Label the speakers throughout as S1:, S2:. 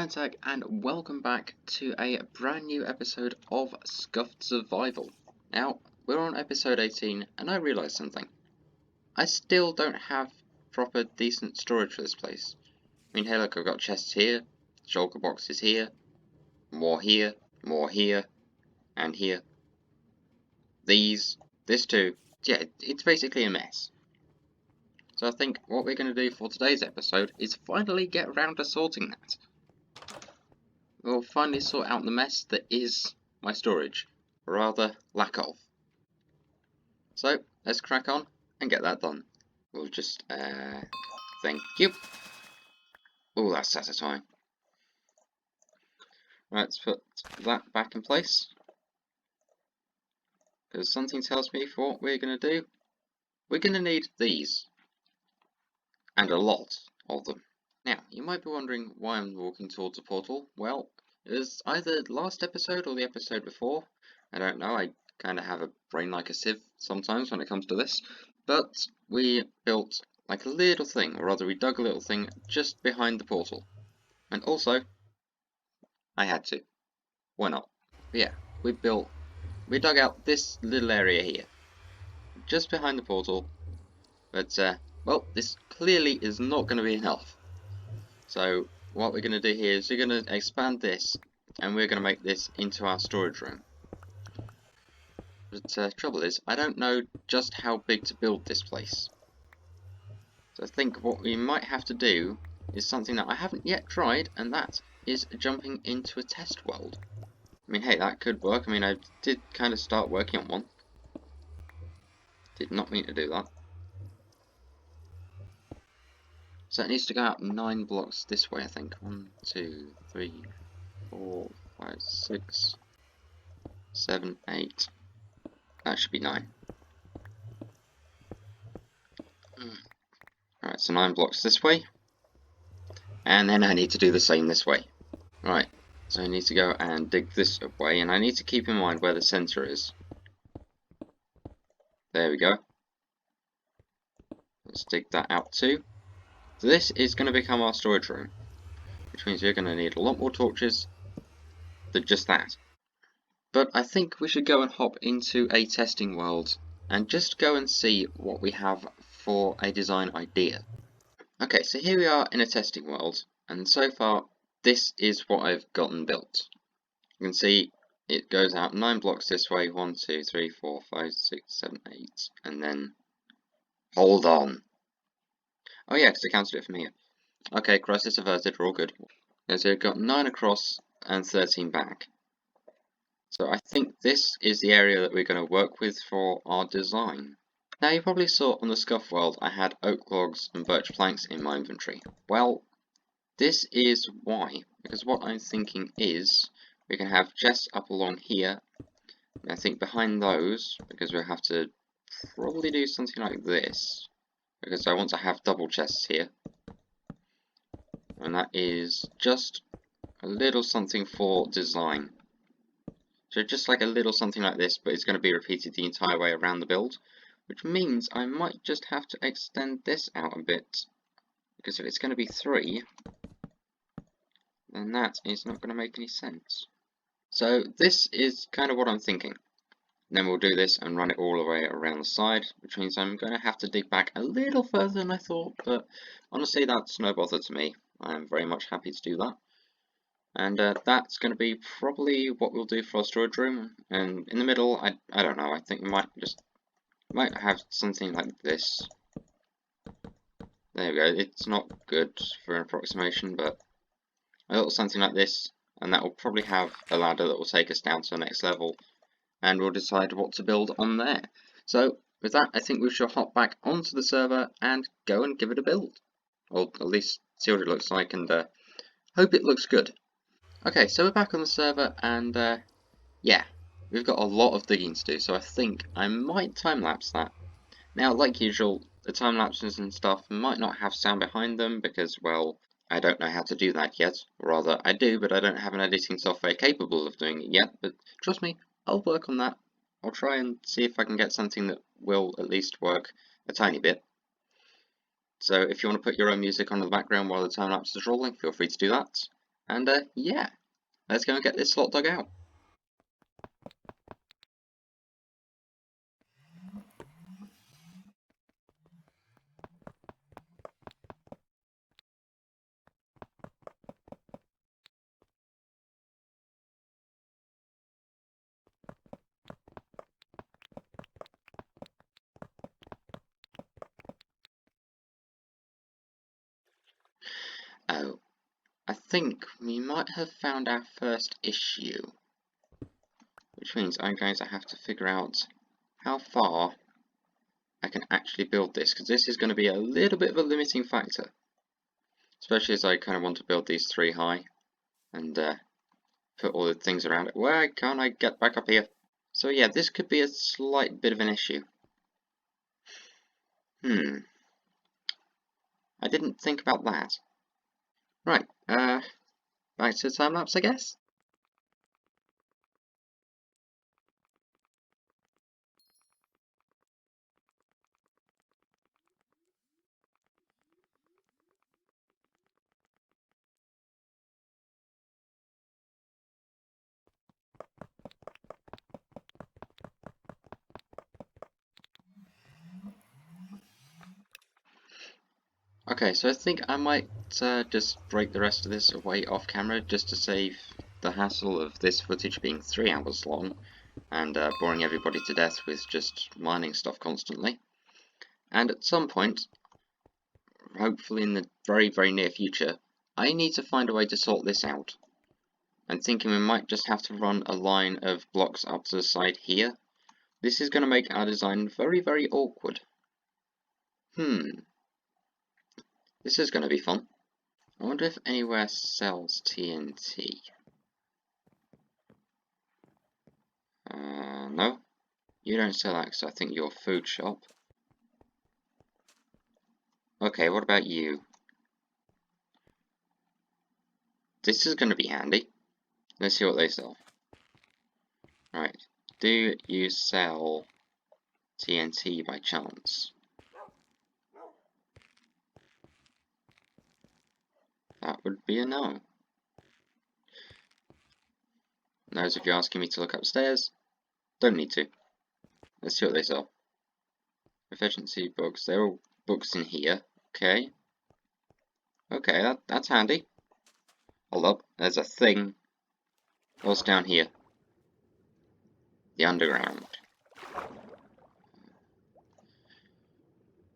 S1: Tech, and welcome back to a brand new episode of Scuffed Survival. Now, we're on episode 18, and I realised something. I still don't have proper decent storage for this place. I mean, hey look, I've got chests here, shulker boxes here, more here, and here. This too. Yeah, it's basically a mess. So I think what we're going to do for today's episode is finally get around to sorting that. We'll finally sort out the mess that is my storage, or rather, lack of. So, let's crack on and get that done. We'll just, thank you. Oh, that's satisfying. Right, let's put that back in place. Because something tells me for what we're going to do, we're going to need these. And a lot of them. Now, you might be wondering why I'm walking towards a portal. Well, it was either last episode or the episode before. I don't know, I kind of have a brain like a sieve sometimes when it comes to this. But we built like a little thing, or rather we dug a little thing just behind the portal. And also, I had to. Why not? But yeah, we dug out this little area here. Just behind the portal. But, well, this clearly is not going to be enough. So, what we're going to do here is we're going to expand this, and we're going to make this into our storage room. But trouble is, I don't know just how big to build this place. So I think what we might have to do is something that I haven't yet tried, and that is jumping into a test world. I mean, hey, that could work. I mean, I did kind of start working on one. Did not mean to do that. So it needs to go out 9 blocks this way, I think. 1, 2, 3, 4, 5, 6, 7, 8. That should be 9. Alright, so 9 blocks this way. And then I need to do the same this way. Right, so I need to go and dig this away, and I need to keep in mind where the center is. There we go. Let's dig that out too. So this is going to become our storage room, which means you're going to need a lot more torches than just that. But I think we should go and hop into a testing world and just go and see what we have for a design idea. Okay, so here we are in a testing world, and so far this is what I've gotten built. You can see it goes out 9 blocks this way, 1, 2, 3, 4, 5, 6, 7, 8, and then hold on. Oh yeah, because I counted it from here. Okay, crisis averted, we're all good. So we've got 9 across and 13 back. So I think this is the area that we're going to work with for our design. Now you probably saw on the Scuff world I had oak logs and birch planks in my inventory. Well, this is why, because what I'm thinking is we can have chests up along here, and I think behind those, because we'll have to probably do something like this, because I want to have double chests here, and that is just a little something for design. So just like a little something like this, but it's going to be repeated the entire way around the build, which means I might just have to extend this out a bit, because if it's going to be 3, then that is not going to make any sense. So this is kind of what I'm thinking. Then we'll do this and run it all the way around the side, which means I'm going to have to dig back a little further than I thought, but honestly that's no bother to me. I'm very much happy to do that. And that's going to be probably what we'll do for our storage room. And in the middle, I don't know, I think we might have something like this. There we go, it's not good for an approximation, but a little something like this, and that will probably have a ladder that will take us down to the next level, and we'll decide what to build on there. So with that, I think we should hop back onto the server and go and give it a build, or at least see what it looks like, and hope it looks good. Okay, so we're back on the server, and yeah, we've got a lot of digging to do, so I think I might time-lapse that. Now, like usual, the time-lapses and stuff might not have sound behind them, because, well, I don't know how to do that yet. Or rather, I do, but I don't have an editing software capable of doing it yet, but trust me, I'll work on that. I'll try and see if I can get something that will at least work a tiny bit. So if you want to put your own music on in the background while the time-lapse is rolling, feel free to do that. And yeah, let's go and get this slot dug out. Oh, I think we might have found our first issue, which means I'm going to have to figure out how far I can actually build this, because this is going to be a little bit of a limiting factor, especially as I kind of want to build these 3 high and put all the things around it. Why can't I get back up here? So yeah, this could be a slight bit of an issue. I didn't think about that. Right, back to the time lapse, I guess. Okay, so I think I might just break the rest of this away off camera just to save the hassle of this footage being 3 hours long and boring everybody to death with just mining stuff constantly. And at some point, hopefully in the very, very near future, I need to find a way to sort this out. I'm thinking we might just have to run a line of blocks up to the side here. This is going to make our design very, very awkward. This is going to be fun. I wonder if anywhere sells TNT. No. You don't sell that because I think you're a food shop. Okay, what about you? This is going to be handy. Let's see what they sell. Right. Do you sell TNT by chance? That would be a no. No's if you're asking me to look upstairs. Don't need to. Let's see what they sell. Efficiency books. They're all books in here. Okay. Okay, that's handy. Hold up. There's a thing. What's down here? The underground.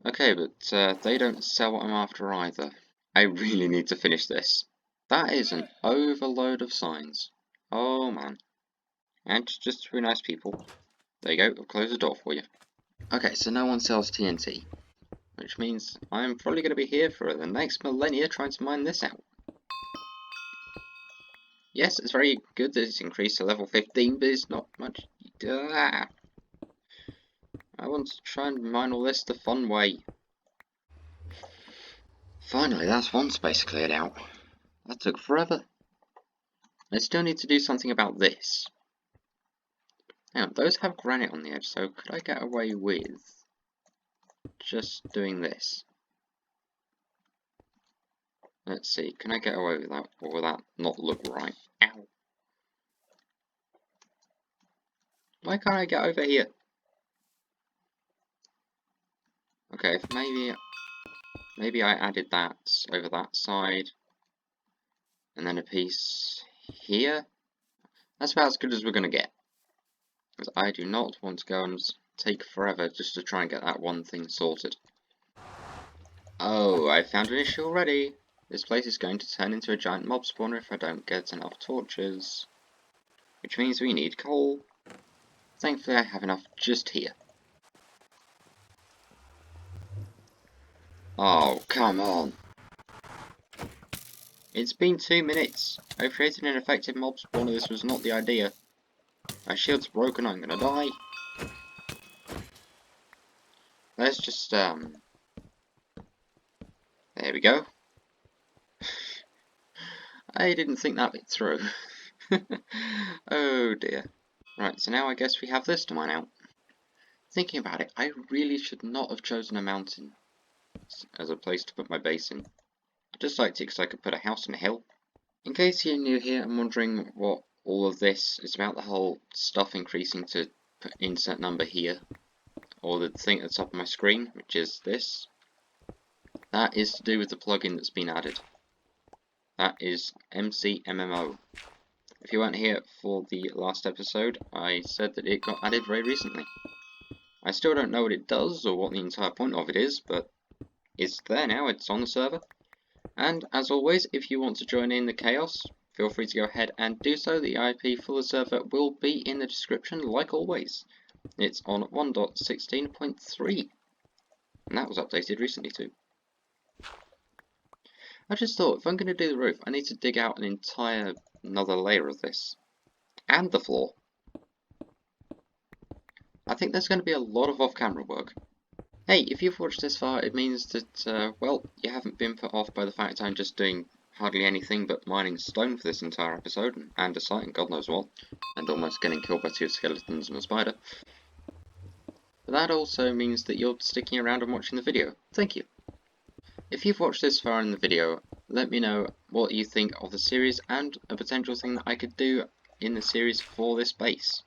S1: Okay, but they don't sell what I'm after either. I really need to finish this. That is an overload of signs. Oh man. And just 3 nice people. There you go, I'll close the door for you. Okay, so no one sells TNT. Which means I'm probably going to be here for the next millennia trying to mine this out. Yes, it's very good that it's increased to level 15, but it's not much. I want to try and mine all this the fun way. Finally, that's one space cleared out. That took forever. I still need to do something about this. Now, those have granite on the edge, so could I get away with just doing this? Let's see, can I get away with that, or will that not look right? Ow! Why can't I get over here? Okay, maybe I added that over that side, and then a piece here. That's about as good as we're going to get. Because I do not want to go and take forever just to try and get that one thing sorted. Oh, I found an issue already. This place is going to turn into a giant mob spawner if I don't get enough torches. Which means we need coal. Thankfully I have enough just here. Oh, come on. It's been 2 minutes. I've created an effective mob spawner. This was not the idea. My shield's broken. I'm gonna die. Let's just, there we go. I didn't think that bit through. Oh dear. Right, so now I guess we have this to mine out. Thinking about it, I really should not have chosen a mountain as a place to put my base in. I just liked it because I could put a house on a hill. In case you're new here and wondering what all of this is about, the whole stuff increasing to put insert number here, or the thing at the top of my screen, which is this, that is to do with the plugin that's been added. That is MCMMO. If you weren't here for the last episode, I said that it got added very recently. I still don't know what it does or what the entire point of it is, but it's there now, it's on the server. And as always, if you want to join in the chaos, feel free to go ahead and do so. The IP for the server will be in the description like always. It's on 1.16.3, and that was updated recently too. I just thought, if I'm going to do the roof, I need to dig out an entire another layer of this. And the floor. I think there's going to be a lot of off-camera work. Hey, if you've watched this far, it means that, well, you haven't been put off by the fact I'm just doing hardly anything but mining stone for this entire episode, and andesite and God knows what, and almost getting killed by 2 skeletons and a spider. But that also means that you're sticking around and watching the video. Thank you. If you've watched this far in the video, let me know what you think of the series and a potential thing that I could do in the series for this base.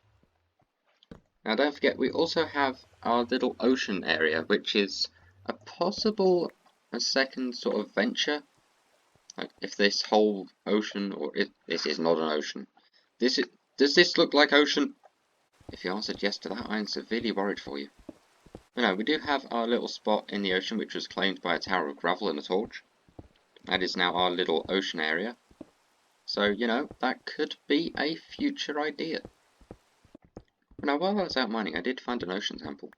S1: Now don't forget, we also have our little ocean area, which is a possible second sort of venture. Like, if this whole ocean, or if this is not an ocean, does this look like ocean? If you answered yes to that, I'm severely worried for you. But no, we do have our little spot in the ocean, which was claimed by a tower of gravel and a torch. That is now our little ocean area. So, you know, that could be a future idea. But now, while I was out mining, I did find an ocean temple.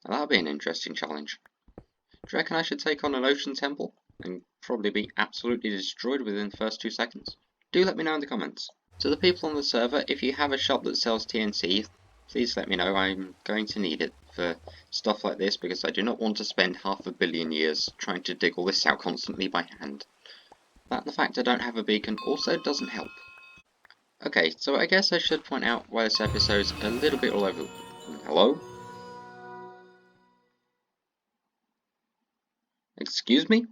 S1: Now, that'll be an interesting challenge. Do you reckon I should take on an ocean temple and probably be absolutely destroyed within the first 2 seconds? Do let me know in the comments. To the people on the server, if you have a shop that sells TNT, please let me know. I'm going to need it for stuff like this, because I do not want to spend 500 million years trying to dig all this out constantly by hand. That and the fact I don't have a beacon also doesn't help. Okay, so I guess I should point out why this episode's a little bit all over... Hello? Excuse me?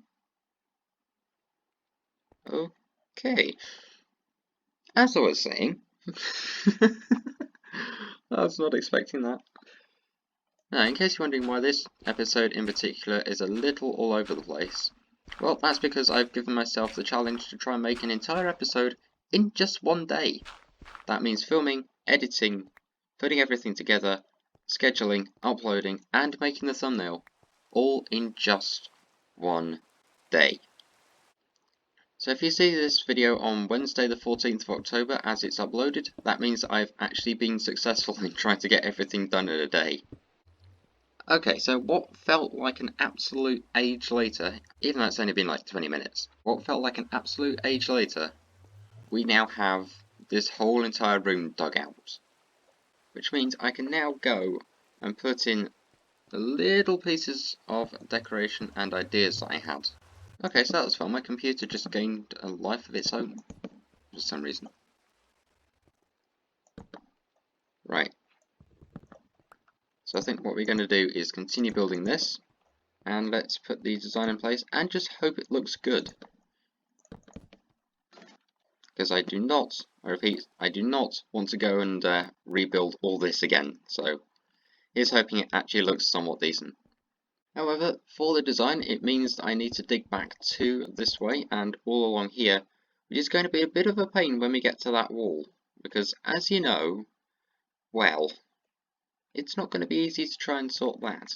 S1: Okay. As I was saying... I was not expecting that. Now, in case you're wondering why this episode in particular is a little all over the place, well, that's because I've given myself the challenge to try and make an entire episode in just 1 day. That means filming, editing, putting everything together, scheduling, uploading, and making the thumbnail, all in just 1 day. So if you see this video on Wednesday the 14th of October as it's uploaded, that means I've actually been successful in trying to get everything done in a day. Okay, so what felt like an absolute age later, even though it's only been like 20 minutes, what felt like an absolute age later, we now have this whole entire room dug out. Which means I can now go and put in the little pieces of decoration and ideas that I had. Okay, so that was fun. My computer just gained a life of its own for some reason. Right. So I think what we're going to do is continue building this, and let's put the design in place and just hope it looks good. Because I do not, I repeat, I do not want to go and rebuild all this again. So here's hoping it actually looks somewhat decent. However, for the design, it means that I need to dig back to this way and all along here, which is going to be a bit of a pain when we get to that wall, because as you know, well, it's not going to be easy to try and sort that.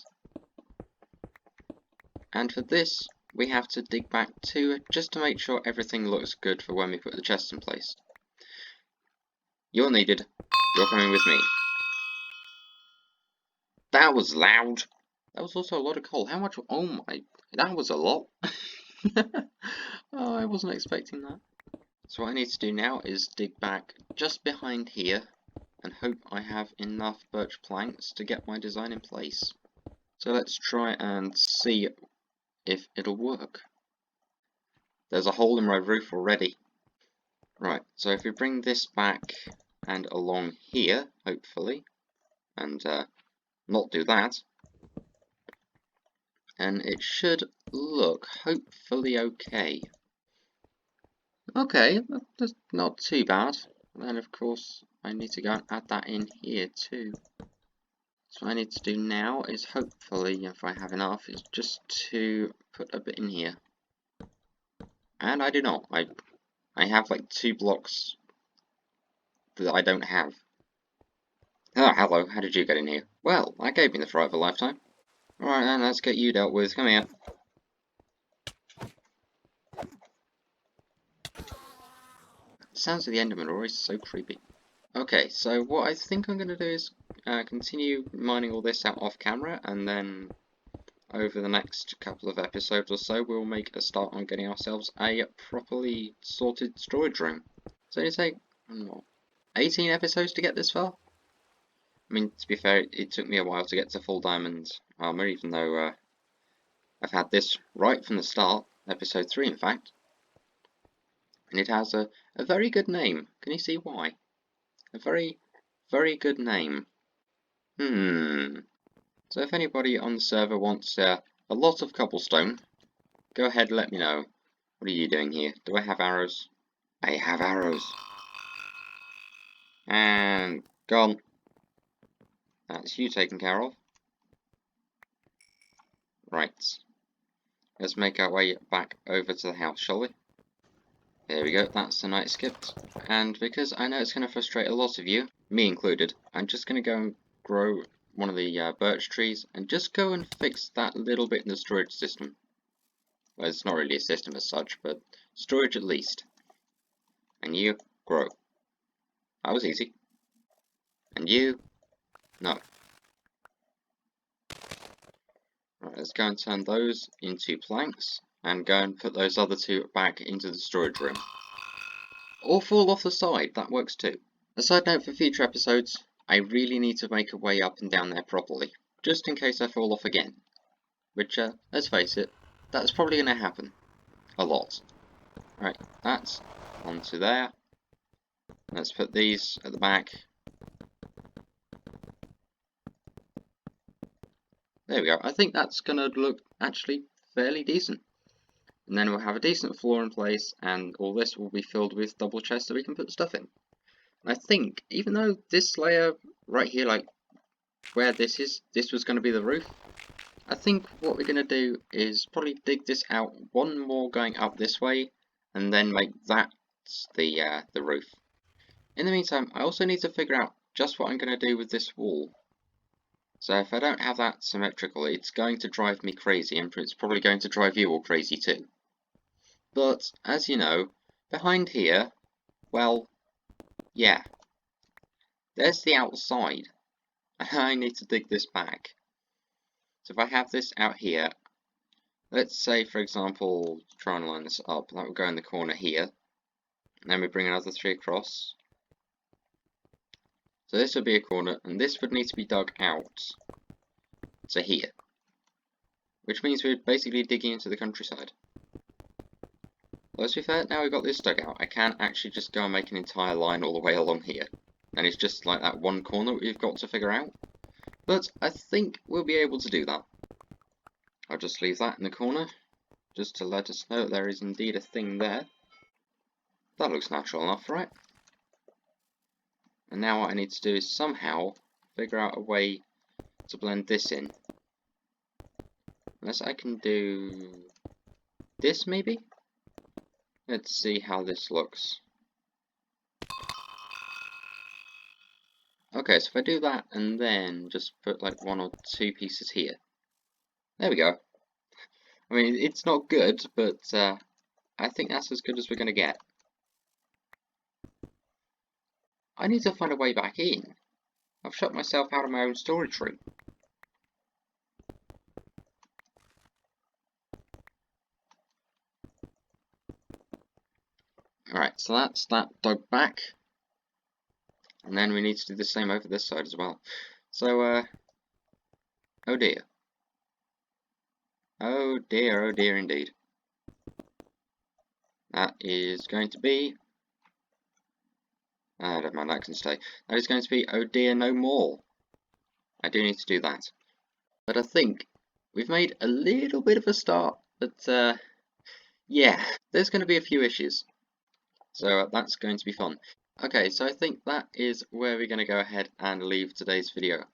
S1: And for this, we have to dig back to it just to make sure everything looks good for when we put the chest in place. You're needed. You're coming with me. That was loud. That was also a lot of coal. How much? Oh my, that was a lot. Oh, I wasn't expecting that. So what I need to do now is dig back just behind here and hope I have enough birch planks to get my design in place. So let's try and see if it'll work. There's a hole in my roof already. Right, so if we bring this back and along here, hopefully, and not do that, and it should look hopefully okay. Okay, that's not too bad. Then of course I need to go and add that in here too. So what I need to do now is hopefully, if I have enough, is just to put a bit in here. And I do not. I have like 2 blocks that I don't have. Oh, hello, how did you get in here? Well, I gave me the fright of a lifetime. Alright then, let's get you dealt with. Come here. The sounds of the Enderman are always so creepy. Okay, so what I think I'm going to do is continue mining all this out off camera, and then over the next couple of episodes or so, we'll make a start on getting ourselves a properly sorted storage room. So you take 18 episodes to get this far? I mean, to be fair, it took me a while to get to full diamond armor, even though I've had this right from the start, episode 3 in fact. And it has a very good name. Can you see why? A very, very good name. So if anybody on the server wants a lot of cobblestone, go ahead and let me know. What are you doing here? Do I have arrows? I have arrows. And gone. That's you taken care of. Right. Let's make our way back over to the house, shall we? There we go, that's the night skipped. And because I know it's going to frustrate a lot of you, me included, I'm just going to go and grow one of the birch trees and just go and fix that little bit in the storage system. Well, it's not really a system as such, but storage at least. And you, grow. That was easy. And you, no. Right, let's go and turn those into planks, and go and put those other 2 back into the storage room. Or fall off the side, that works too. A side note for future episodes, I really need to make a way up and down there properly, just in case I fall off again. Which, let's face it, that's probably going to happen. A lot. Right, that's onto there. Let's put these at the back. There we go. I think that's going to look actually fairly decent. And then we'll have a decent floor in place, and all this will be filled with double chests that we can put stuff in. And I think, even though this layer right here, like where this is, this was going to be the roof, I think what we're going to do is probably dig this out one more going up this way, and then make that the roof. In the meantime, I also need to figure out just what I'm going to do with this wall. So if I don't have that symmetrical, it's going to drive me crazy, and it's probably going to drive you all crazy too. But, as you know, behind here, well, yeah, there's the outside, and I need to dig this back. So if I have this out here, let's say, for example, try and line this up, that would go in the corner here, and then we bring another 3 across. So this would be a corner, and this would need to be dug out to here, which means we're basically digging into the countryside. Well, to be fair, now we've got this dug out, I can actually just go and make an entire line all the way along here, and it's just like that one corner we've got to figure out. But I think we'll be able to do that. I'll just leave that in the corner, just to let us know that there is indeed a thing there. That looks natural enough, right? And now what I need to do is somehow figure out a way to blend this in. Unless I can do this, maybe? Let's see how this looks. Okay, so if I do that and then just put like 1 or 2 pieces here. There we go. I mean, it's not good, but I think that's as good as we're going to get. I need to find a way back in. I've shut myself out of my own storage room. Alright, so that's that dug back. And then we need to do the same over this side as well. So, oh dear. Oh dear indeed. That is going to be... never mind, that can stay. That is going to be, oh dear, no more. I do need to do that. But I think we've made a little bit of a start, but, yeah, there's going to be a few issues. So that's going to be fun. Okay, so I think that is where we're going to go ahead and leave today's video.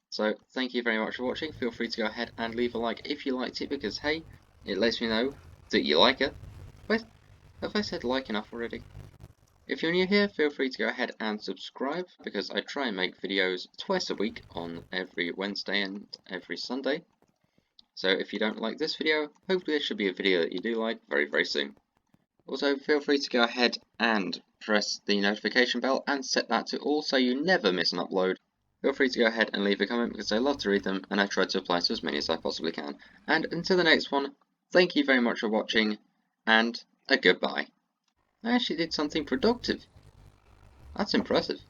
S1: So thank you very much for watching. Feel free to go ahead and leave a like if you liked it, because hey, it lets me know that you like it. Wait, have I said like enough already? If you're new here, feel free to go ahead and subscribe, because I try and make videos twice a week on every Wednesday and every Sunday. So if you don't like this video, hopefully there should be a video that you do like very, very soon. Also, feel free to go ahead and press the notification bell and set that to all so you never miss an upload. Feel free to go ahead and leave a comment, because I love to read them and I try to reply to as many as I possibly can. And until the next one, thank you very much for watching, and a goodbye. I actually did something productive. That's impressive.